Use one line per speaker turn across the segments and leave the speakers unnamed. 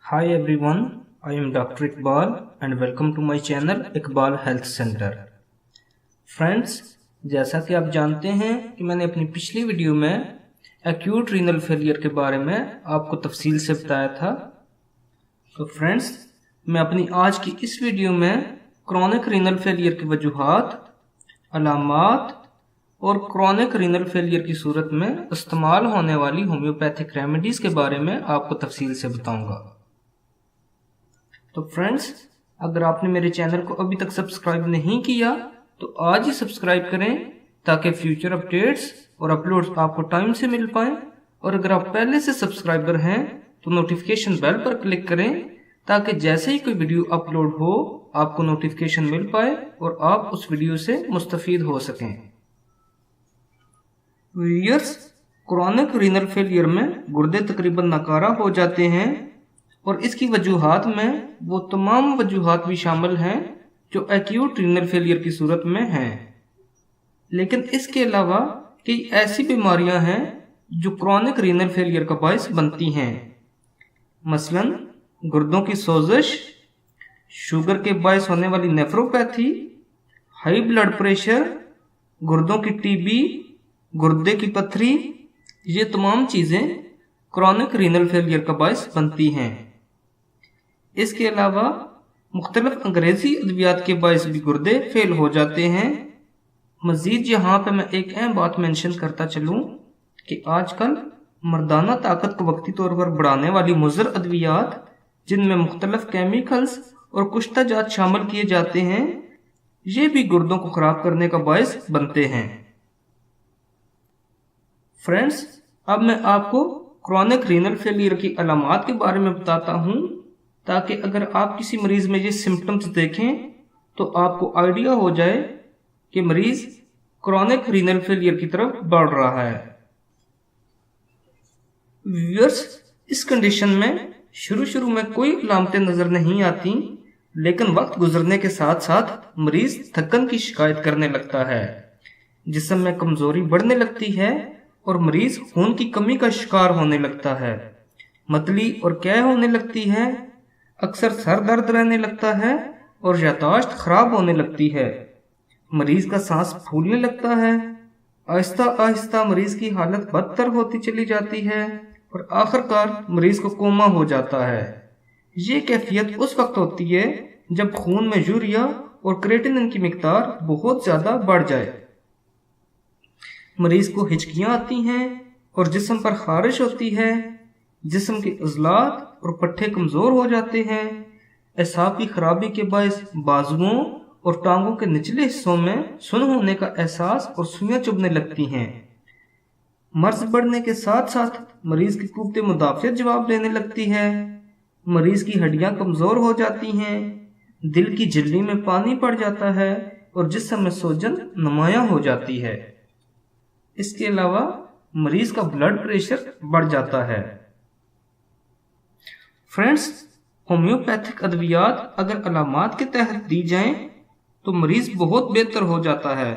Hi everyone, I am Dr. Iqbal and welcome to my channel Iqbal health centre. Friends, जैसा कि आप जानते हैं कि मैंने अपनी पिछली वीडियो में एक्यूट रीनल फेलियर के बारे में आपको तफसील से बताया था। तो फ्रेंड्स, मैं अपनी आज की इस वीडियो में क्रॉनिक रीनल फेलियर की वजूहात, अलामात और क्रॉनिक रीनल फेलियर की सूरत में इस्तेमाल होने वाली होम्योपैथिक रेमेडीज़ के बारे में आपको तफसील से बताऊंगा। तो फ्रेंड्स, अगर आपने मेरे चैनल को अभी तक सब्सक्राइब नहीं किया तो आज ही सब्सक्राइब करें ताकि फ्यूचर अपडेट्स और अपलोड्स आपको टाइम से मिल पाएं। और अगर आप पहले से सब्सक्राइबर हैं तो नोटिफिकेशन बेल पर क्लिक करें ताकि जैसे ही कोई वीडियो अपलोड हो आपको नोटिफिकेशन मिल पाए और आप उस वीडियो से मुस्तफीद हो सकें। व्यूअर्स, क्रॉनिक रीनल फेलियर में गुर्दे तकरीबन नाकारा हो जाते हैं और इसकी वजूहात में वो तमाम वजूहात भी शामिल हैं जो एक्यूट रीनल फेलियर की सूरत में हैं। लेकिन इसके अलावा कई ऐसी बीमारियां हैं जो क्रॉनिक रीनल फेलियर का बायस बनती हैं। मसलन गुर्दों की सोजिश, शुगर के बायस होने वाली नेफ्रोपैथी, हाई ब्लड प्रेशर, गुर्दों की टीबी, गुर्दे की पथरी, ये तमाम चीज़ें क्रॉनिक रीनल फेलियर का बायस बनती हैं। इसके अलावा मुख्तलिफ अंग्रेज़ी अद्वियात के बायस भी गुर्दे फेल हो जाते हैं। मज़ीद यहाँ पे मैं एक अहम बात मेंशन करता चलूँ कि आजकल मर्दाना ताकत को वक्ती तौर पर बढ़ाने वाली मुज़र अद्वियात, जिनमें मुख्तलिफ केमिकल्स और कुश्ता जात शामिल किए जाते हैं, ये भी गुर्दों को ख़राब करने का बायस बनते हैं। फ्रेंड्स, अब मैं आपको क्रॉनिक रीनल फेलियर की अलामात के बारे में बताता हूँ ताकि अगर आप किसी मरीज में ये सिम्टम्स देखें तो आपको आइडिया हो जाए कि मरीज क्रॉनिक रीनल फेलियर की तरफ बढ़ रहा है। व्यूअर्स, इस कंडीशन में शुरू में कोई अलामतें नजर नहीं आती, लेकिन वक्त गुजरने के साथ साथ मरीज थकन की शिकायत करने लगता है, जिस्म में कमजोरी बढ़ने लगती है और मरीज खून की कमी का शिकार होने लगता है, मतली और कै होने लगती है, अक्सर सर दर्द रहने लगता है और याददाश्त खराब होने लगती है। मरीज का सांस फूलने लगता है, आहिस्ता आहिस्ता मरीज की हालत बदतर होती चली जाती है और आखिरकार मरीज को कोमा हो जाता है। ये कैफियत उस वक्त होती है जब खून में यूरिया और क्रेटिनिन की मिकदार बहुत ज्यादा बढ़ जाए। मरीज को हिचकियां आती हैं और जिस्म पर खारिश होती है, जिस्म के उज़लात और पट्टे कमजोर हो जाते हैं। एसाब की खराबी के बायस बाजुओं और टांगों के निचले हिस्सों में सुन होने का एहसास और सुइयां चुभने लगती हैं। मर्ज बढ़ने के साथ साथ मरीज की कुव्वत मुदाफ़ियत जवाब देने लगती है, मरीज की हड्डियां कमजोर हो जाती हैं, दिल की झिल्ली में पानी पड़ जाता है और जिस्म में सोजन नुमायां हो जाती है। इसके अलावा मरीज का ब्लड प्रेशर बढ़ जाता है। फ्रेंड्स, होम्योपैथिक अद्वियात अगर अलामात के तहत दी जाएं तो मरीज बहुत बेहतर हो जाता है,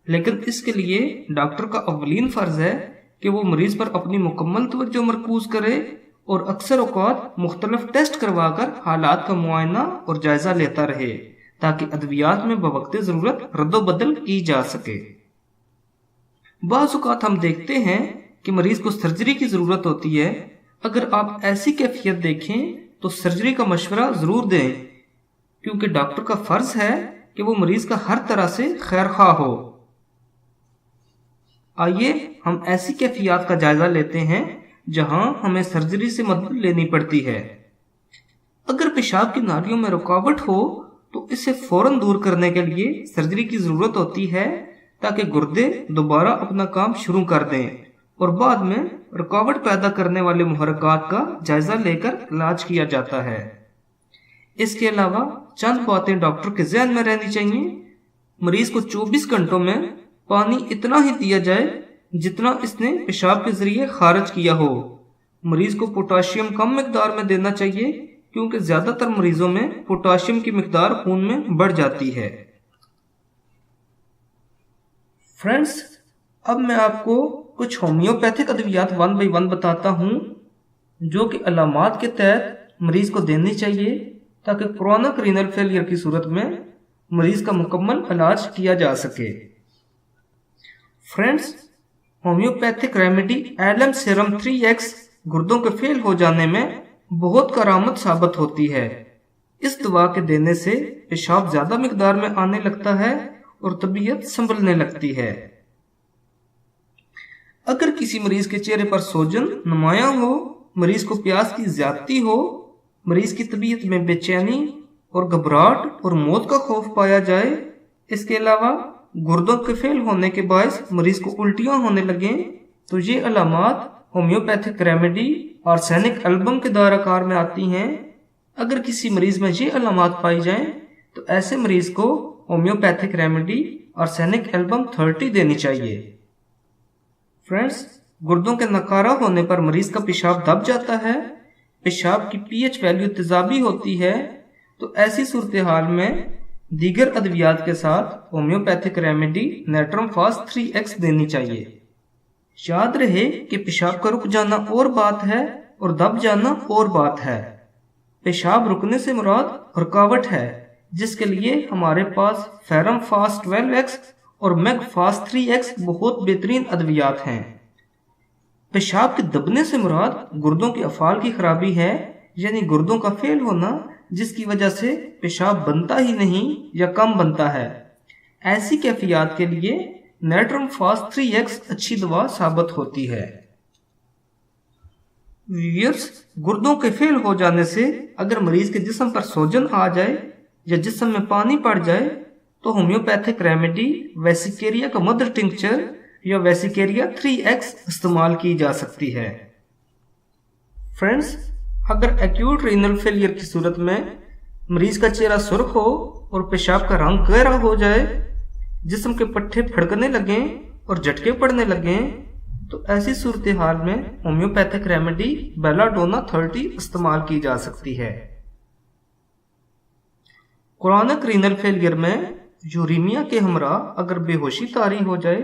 लेकिन इसके लिए डॉक्टर का अव्वलीन फर्ज है कि वो मरीज पर अपनी मुकम्मल तवज्जो मरकूज करे और अक्सर औक़ात मुख्तलिफ टेस्ट करवाकर हालात का मुआयना और जायजा लेता रहे ताकि अद्वियात में बवक्ते ज़रूरत रद्दोबदल की जा सके। बाज़ औक़ात हम देखते हैं कि मरीज को सर्जरी की ज़रूरत होती है। अगर आप ऐसी कैफियत देखें तो सर्जरी का मशवरा ज़रूर दें, क्योंकि डॉक्टर का फ़र्ज है कि वो मरीज का हर तरह से खैरख्वाह हो। आइए हम ऐसी कैफियत का जायज़ा लेते हैं जहां हमें सर्जरी से मदद लेनी पड़ती है। अगर पेशाब की नालियों में रुकावट हो तो इसे फौरन दूर करने के लिए सर्जरी की ज़रूरत होती है ताकि गुर्दे दोबारा अपना काम शुरू कर दें और बाद में रुकावट पैदा करने वाले मुहर्रिकात का जायजा लेकर इलाज किया जाता है। इसके अलावा चंद बातें डॉक्टर के ज़हन में रहनी चाहिए। मरीज को 24 घंटों में पानी इतना ही दिया जाए जितना इसने पेशाब के जरिए खारिज किया हो। मरीज को पोटाशियम कम मिकदार में देना चाहिए, क्योंकि ज्यादातर मरीजों में पोटाशियम की मिकदार खून में बढ़ जाती है। फ्रेंड्स, अब मैं आपको कुछ होम्योपैथिक अद्वियात 1 बाय 1 बताता हूँ जो कि अलामात के तहत मरीज को देनी चाहिए ताकि क्रॉनिक रीनल फेलियर की सूरत में मरीज का मुकम्मल इलाज किया जा सके। Friends, homeopathic remedy LM serum 3X गुर्दों के फेल हो जाने में बहुत करामत साबित होती है। इस दवा के देने से पेशाब ज्यादा मिकदार में आने लगता है और तबीयत संभलने लगती है। अगर किसी मरीज के चेहरे पर सोजन नुमाया हो, मरीज को प्यास की ज्यादती हो, मरीज की तबीयत में बेचैनी और घबराहट और मौत का खौफ पाया जाए, इसके अलावा गुर्दों के फेल होने के बायस मरीज को उल्टियां होने लगे, तो ये अलामात होम्योपैथिक रेमेडी आर्सेनिक एल्बम के दायराकार में आती हैं। अगर किसी मरीज में ये अलामात पाई जाएं, तो ऐसे मरीज को होम्योपैथिक रेमेडी आर्सेनिक एल्बम 30 देनी चाहिए। फ्रेंड्स, गुर्दों के नकारा होने पर मरीज का पेशाब दब जाता है, पेशाब की पीएच वैल्यू तेजाबी होती है, तो ऐसी सूरत हाल में दीगर अद्वियात के साथ homeopathic remedy natrum fast 3X देनी चाहिए। याद रहे कि पेशाब का रुक जाना और बात है और दब जाना और बात है। पेशाब रुकने से मुराद रुकावट है, जिसके लिए हमारे पास फेरम फास्ट 12X और मैग फास्ट 3X बहुत बेहतरीन अद्वियात हैं। पेशाब के दबने से मुराद गुर्दों के अफाल की खराबी है, यानी गुर्दों का फेल होना, जिसकी वजह से पेशाब बनता ही नहीं या कम बनता है। ऐसी कैफियत के लिए नेट्रम फास्ट 3X अच्छी दवा साबित होती है। व्यूअर्स, गुर्दों के फेल हो जाने से अगर मरीज के जिस्म पर सोजन आ जाए या जिस्म में पानी पड़ जाए, तो होम्योपैथिक रेमेडी वेसिकेरिया का मदर टिंक्चर या वेसिकेरिया 3X इस्तेमाल की जा सकती है। फ्रेंड्स, अगर एक्यूट रीनल फेलियर की सूरत में मरीज का चेहरा सुर्ख हो और पेशाब का रंग गहरा हो जाए, जिस्म के पट्टे फड़कने लगे और झटके पड़ने लगे, तो ऐसी सूरत हाल में होम्योपैथिक रेमेडी बेलाडोना 30 इस्तेमाल की जा सकती है। क्रॉनिक रीनल फेलियर में यूरीमिया के हमरा अगर बेहोशी तारी हो जाए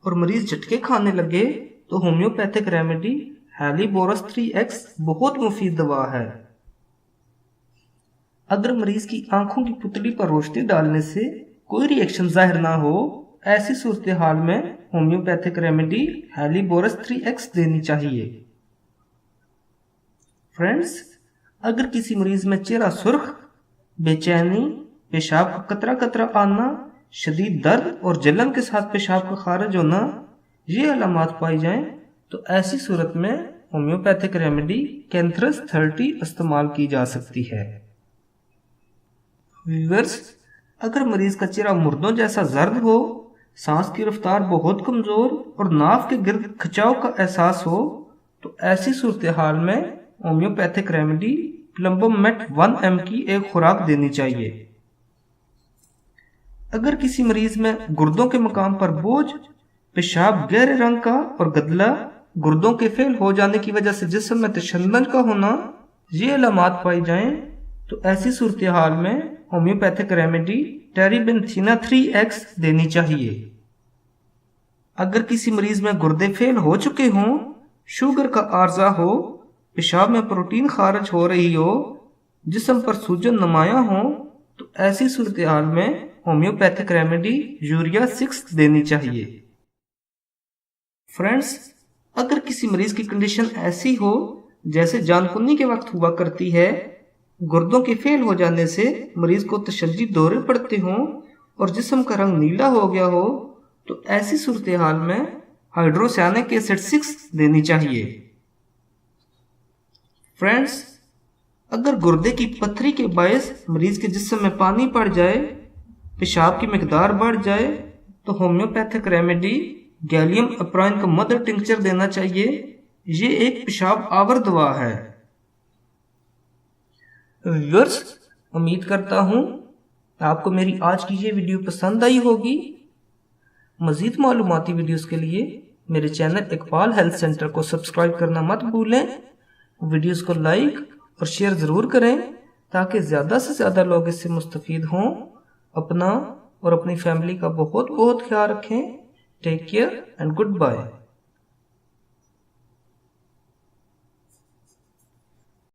और मरीज झटके खाने लगे, तो होम्योपैथिक रेमेडी हेलीबोरस 3X बहुत मुफीद दवा है। अगर मरीज की आंखों की पुतली पर रोशनी डालने से कोई रिएक्शन जाहिर ना हो, ऐसी सूरत हाल में होम्योपैथिक रेमेडी हेलीबोरस 3X देनी चाहिए। फ्रेंड्स, अगर किसी मरीज में चेहरा सुर्ख, बेचैनी, पेशाब का कतरा कतरा आना, शदीद दर्द और जलन के साथ पेशाब का खारिज होना, ये अलामात पाई जाएं, तो ऐसी सूरत में होम्योपैथिक रेमेडी कैंथरस 30 इस्तेमाल की जा सकती है। व्यूअर्स, अगर मरीज का चेहरा मुर्दों जैसा जर्द हो, सांस की रफ्तार बहुत कमजोर और नाफ के गिर्द खिंचाव का एहसास हो, तो ऐसी सूरत हाल में होम्योपैथिक रेमेडी प्लम्बोमेट 1 की एक खुराक देनी चाहिए। अगर किसी मरीज में गुर्दों के मकाम पर बोझ, पेशाब गहरे रंग का और गदला, गुर्दों के फेल हो जाने की वजह से जिस्म में तशन्नुज का होना, ये अलामात पाई जाएं, तो ऐसी सूरत हाल में होम्योपैथिक रेमेडी टेरिबेंथीना 3X देनी चाहिए। अगर किसी मरीज में गुर्दे फेल हो चुके हों, शुगर का आर्जा हो, पेशाब में प्रोटीन खारिज हो रही हो, जिस्म पर सूजन नुमाया हो, तो ऐसी सूरत हाल में होम्योपैथिक रेमेडी यूरिया 6 देनी चाहिए। फ्रेंड्स, अगर किसी मरीज की कंडीशन ऐसी हो जैसे जानकुनी के वक्त हुआ करती है, गुर्दों के फेल हो जाने से मरीज को तशद्दुद दौरे पड़ते हों और जिस्म का रंग नीला हो गया हो, तो ऐसी सूरत हाल में हाइड्रोसायनिक एसिड 6 देनी चाहिए। फ्रेंड्स, अगर गुर्दे की पथरी के बायस मरीज के जिस्म में पानी पड़ जाए, पेशाब की मिकदार बढ़ जाए, तो होम्योपैथिक रेमेडी गैलियम अप्राइन का मदर टिंक्चर देना चाहिए। ये एक पेशाब आवर दवा है। व्यूअर्स, उम्मीद करता हूँ आपको मेरी आज की ये वीडियो पसंद आई होगी। मजीद मालूमाती वीडियोस के लिए मेरे चैनल इकबाल हेल्थ सेंटर को सब्सक्राइब करना मत भूलें। वीडियोस को लाइक और शेयर ज़रूर करें ताकि ज़्यादा से ज़्यादा लोग इससे मुस्तफ़ीद हों। अपना और अपनी फैमिली का बहुत बहुत ख्याल रखें। Take care and good bye.